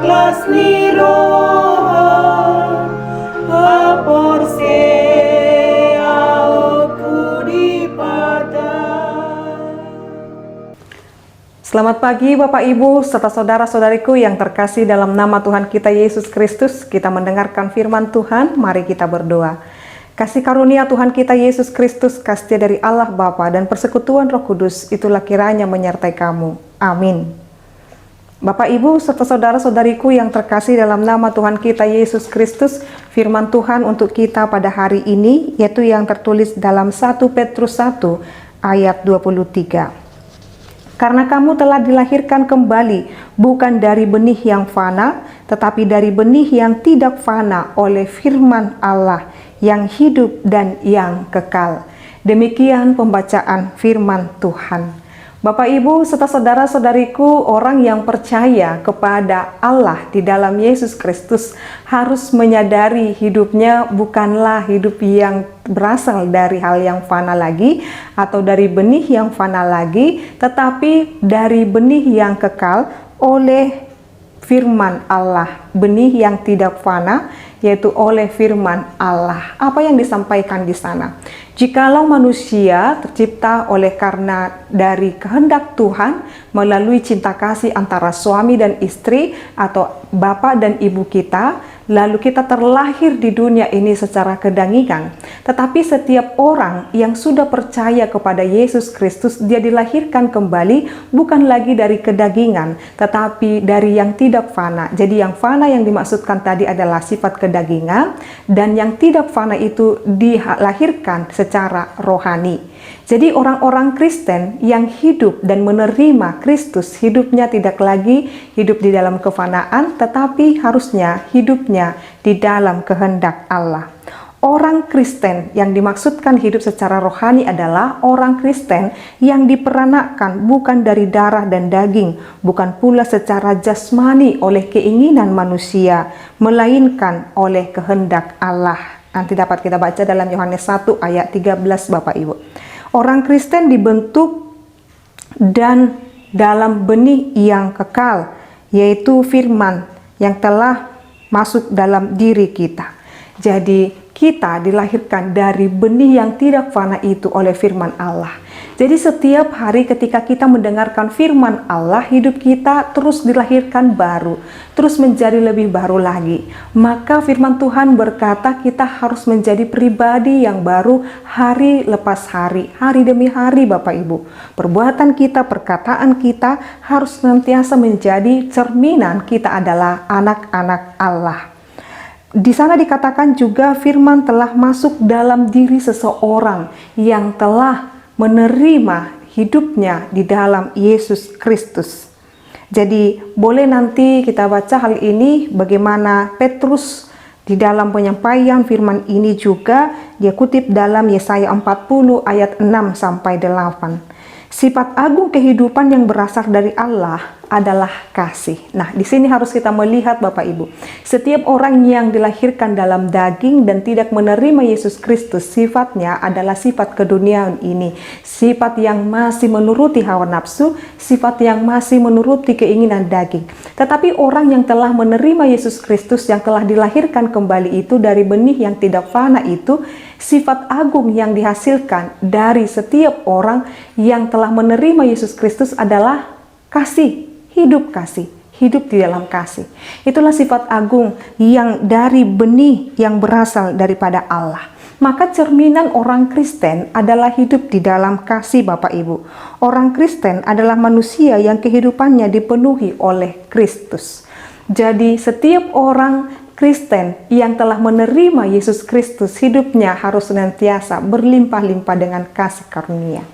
Aklas ni roha aporse aku dipada. Selamat pagi Bapak Ibu serta saudara-saudariku yang terkasih dalam nama Tuhan kita Yesus Kristus. Kita mendengarkan firman Tuhan, mari kita berdoa. Kasih karunia Tuhan kita Yesus Kristus, kasih dari Allah Bapa dan persekutuan Roh Kudus, itulah kiranya menyertai kamu. Amin. Bapak Ibu serta saudara-saudariku yang terkasih dalam nama Tuhan kita Yesus Kristus, firman Tuhan untuk kita pada hari ini yaitu yang tertulis dalam 1 Petrus 1 ayat 23. Karena kamu telah dilahirkan kembali bukan dari benih yang fana, tetapi dari benih yang tidak fana oleh firman Allah yang hidup dan yang kekal. Demikian pembacaan firman Tuhan. Bapak Ibu serta saudara-saudariku, orang yang percaya kepada Allah di dalam Yesus Kristus harus menyadari hidupnya bukanlah hidup yang berasal dari hal yang fana lagi atau dari benih yang fana lagi, tetapi dari benih yang kekal oleh firman Allah, benih yang tidak fana yaitu oleh firman Allah. Apa yang disampaikan di sana? Jikalau manusia tercipta oleh karena dari kehendak Tuhan melalui cinta kasih antara suami dan istri atau bapak dan ibu kita, lalu kita terlahir di dunia ini secara kedanginan. Tetapi setiap orang yang sudah percaya kepada Yesus Kristus, dia dilahirkan kembali bukan lagi dari kedagingan, tetapi dari yang tidak fana. Jadi yang fana yang dimaksudkan tadi adalah sifat kedagingan, dan yang tidak fana itu dilahirkan secara rohani. Jadi orang-orang Kristen yang hidup dan menerima Kristus, hidupnya tidak lagi hidup di dalam kefanaan, tetapi harusnya hidupnya di dalam kehendak Allah. Orang Kristen yang dimaksudkan hidup secara rohani adalah orang Kristen yang diperanakkan bukan dari darah dan daging, bukan pula secara jasmani oleh keinginan manusia, melainkan oleh kehendak Allah. Nanti dapat kita baca dalam Yohanes 1 ayat 13 Bapak Ibu. Orang Kristen dibentuk dan dalam benih yang kekal, yaitu firman yang telah masuk dalam diri kita. Jadi kita dilahirkan dari benih yang tidak fana itu oleh firman Allah. Jadi setiap hari ketika kita mendengarkan firman Allah, hidup kita terus dilahirkan baru, terus menjadi lebih baru lagi. Maka firman Tuhan berkata kita harus menjadi pribadi yang baru hari lepas hari, hari demi hari Bapak Ibu. Perbuatan kita, perkataan kita harus senantiasa menjadi cerminan kita adalah anak-anak Allah. Di sana dikatakan juga firman telah masuk dalam diri seseorang yang telah menerima hidupnya di dalam Yesus Kristus. Jadi boleh nanti kita baca hal ini bagaimana Petrus di dalam penyampaian firman ini juga dia kutip dalam Yesaya 40 ayat 6 sampai 8. Sifat agung kehidupan yang berasal dari Allah adalah kasih. Nah, di sini harus kita melihat Bapak Ibu. Setiap orang yang dilahirkan dalam daging dan tidak menerima Yesus Kristus, sifatnya adalah sifat keduniaan ini. Sifat yang masih menuruti hawa nafsu, sifat yang masih menuruti keinginan daging. Tetapi orang yang telah menerima Yesus Kristus, yang telah dilahirkan kembali itu dari benih yang tidak fana itu, sifat agung yang dihasilkan dari setiap orang yang telah menerima Yesus Kristus adalah kasih, hidup di dalam kasih. Itulah sifat agung yang dari benih yang berasal daripada Allah. Maka cerminan orang Kristen adalah hidup di dalam kasih Bapak Ibu. Orang Kristen adalah manusia yang kehidupannya dipenuhi oleh Kristus. Jadi setiap orang Kristen yang telah menerima Yesus Kristus, hidupnya harus senantiasa berlimpah-limpah dengan kasih karunia.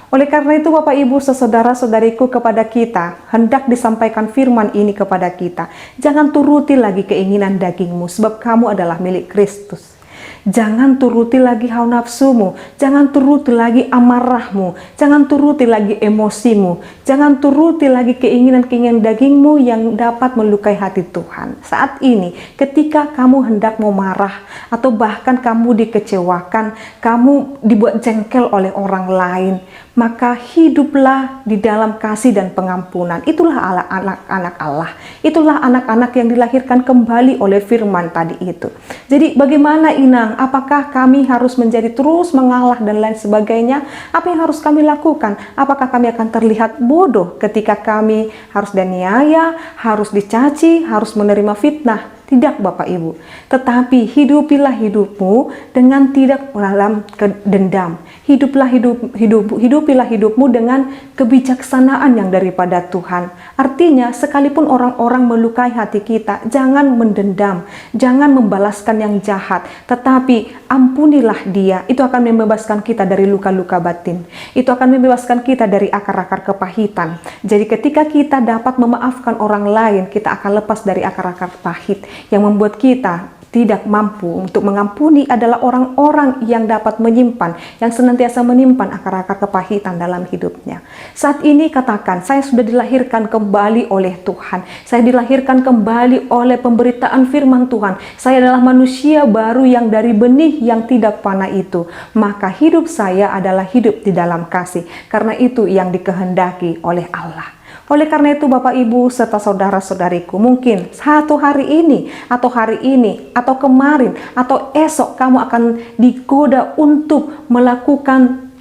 Oleh karena itu Bapak Ibu saudara-saudariku, kepada kita hendak disampaikan firman ini kepada kita. Jangan turuti lagi keinginan dagingmu, sebab kamu adalah milik Kristus. Jangan turuti lagi hawa nafsumu, jangan turuti lagi amarahmu, jangan turuti lagi emosimu, jangan turuti lagi keinginan-keinginan dagingmu yang dapat melukai hati Tuhan. Saat ini ketika kamu hendak mau marah atau bahkan kamu dikecewakan, kamu dibuat jengkel oleh orang lain, maka hiduplah di dalam kasih dan pengampunan. Itulah anak-anak Allah. Itulah anak-anak yang dilahirkan kembali oleh firman tadi itu. Jadi bagaimana Inang? Apakah kami harus menjadi terus mengalah dan lain sebagainya? Apa yang harus kami lakukan? Apakah kami akan terlihat bodoh ketika kami harus daniaya, harus dicaci, harus menerima fitnah? Tidak Bapak Ibu, tetapi hidupilah hidupmu dengan tidak dalam dendam. Hidupilah hidupmu dengan kebijaksanaan yang daripada Tuhan. Artinya sekalipun orang-orang melukai hati kita, jangan mendendam, jangan membalaskan yang jahat, tetapi ampunilah dia. Itu akan membebaskan kita dari luka-luka batin. Itu akan membebaskan kita dari akar-akar kepahitan. Jadi ketika kita dapat memaafkan orang lain, kita akan lepas dari akar-akar pahit. Yang membuat kita tidak mampu untuk mengampuni adalah orang-orang yang dapat menyimpan, yang senantiasa menyimpan akar-akar kepahitan dalam hidupnya. Saat ini katakan, saya sudah dilahirkan kembali oleh Tuhan. Saya dilahirkan kembali oleh pemberitaan firman Tuhan. Saya adalah manusia baru yang dari benih yang tidak fana itu. Maka hidup saya adalah hidup di dalam kasih. Karena itu yang dikehendaki oleh Allah. Oleh karena itu Bapak Ibu serta saudara-saudariku, mungkin satu hari ini atau kemarin atau esok kamu akan digoda untuk melakukan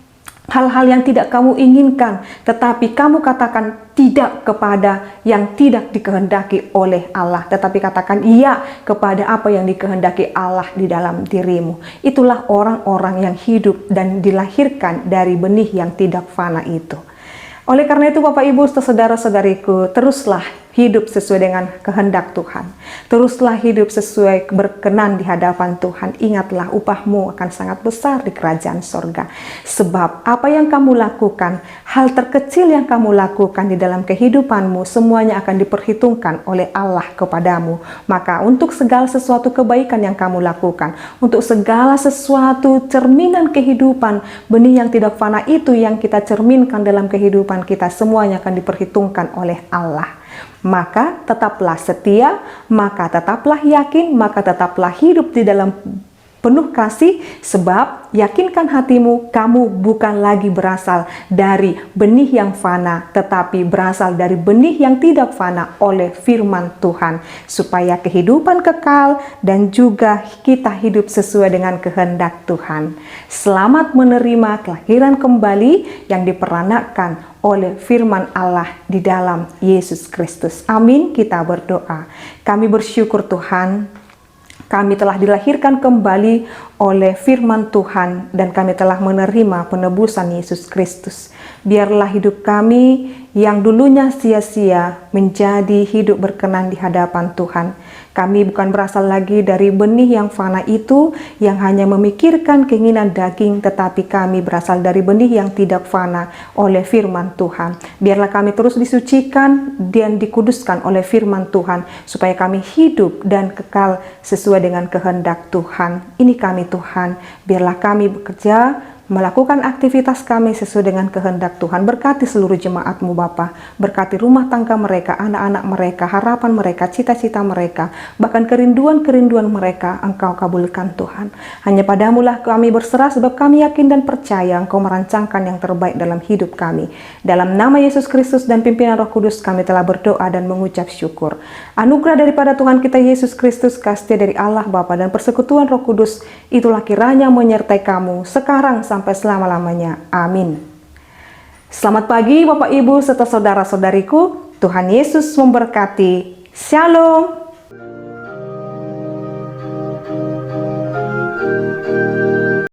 hal-hal yang tidak kamu inginkan, tetapi kamu katakan tidak kepada yang tidak dikehendaki oleh Allah, tetapi katakan iya kepada apa yang dikehendaki Allah di dalam dirimu. Itulah orang-orang yang hidup dan dilahirkan dari benih yang tidak fana itu. Oleh karena itu Bapak Ibu saudara-saudariku, teruslah hidup sesuai dengan kehendak Tuhan. Teruslah hidup sesuai berkenan di hadapan Tuhan. Ingatlah upahmu akan sangat besar di kerajaan sorga. Sebab apa yang kamu lakukan, hal terkecil yang kamu lakukan di dalam kehidupanmu, semuanya akan diperhitungkan oleh Allah kepadamu. Maka untuk segala sesuatu kebaikan yang kamu lakukan, untuk segala sesuatu cerminan kehidupan, benih yang tidak fana itu yang kita cerminkan dalam kehidupan kita, semuanya akan diperhitungkan oleh Allah. Maka tetaplah setia, maka tetaplah yakin, maka tetaplah hidup di dalam penuh kasih, sebab yakinkan hatimu, kamu bukan lagi berasal dari benih yang fana, tetapi berasal dari benih yang tidak fana oleh firman Tuhan, supaya kehidupan kekal dan juga kita hidup sesuai dengan kehendak Tuhan. Selamat menerima kelahiran kembali yang diperanakan oleh firman Allah di dalam Yesus Kristus. Amin. Kita berdoa. Kami bersyukur Tuhan, kami telah dilahirkan kembali oleh firman Tuhan dan kami telah menerima penebusan Yesus Kristus. Biarlah hidup kami yang dulunya sia-sia menjadi hidup berkenan di hadapan Tuhan. Kami bukan berasal lagi dari benih yang fana itu, yang hanya memikirkan keinginan daging, tetapi kami berasal dari benih yang tidak fana oleh firman Tuhan. Biarlah kami terus disucikan dan dikuduskan oleh firman Tuhan, supaya kami hidup dan kekal sesuai dengan kehendak Tuhan. Ini kami Tuhan, biarlah kami bekerja, melakukan aktivitas kami sesuai dengan kehendak Tuhan. Berkati seluruh jemaat-Mu Bapa, berkati rumah tangga mereka, anak-anak mereka, harapan mereka, cita-cita mereka, bahkan kerinduan-kerinduan mereka Engkau kabulkan Tuhan. Hanya Padamu-lah kami berserah, sebab kami yakin dan percaya Engkau merancangkan yang terbaik dalam hidup kami. Dalam nama Yesus Kristus dan pimpinan Roh Kudus kami telah berdoa dan mengucap syukur. Anugerah daripada Tuhan kita Yesus Kristus, kasih dari Allah Bapa dan persekutuan Roh Kudus, itulah kiranya menyertai kamu sekarang sampai selama-lamanya. Amin. Selamat pagi Bapak Ibu serta saudara-saudariku. Tuhan Yesus memberkati. Shalom.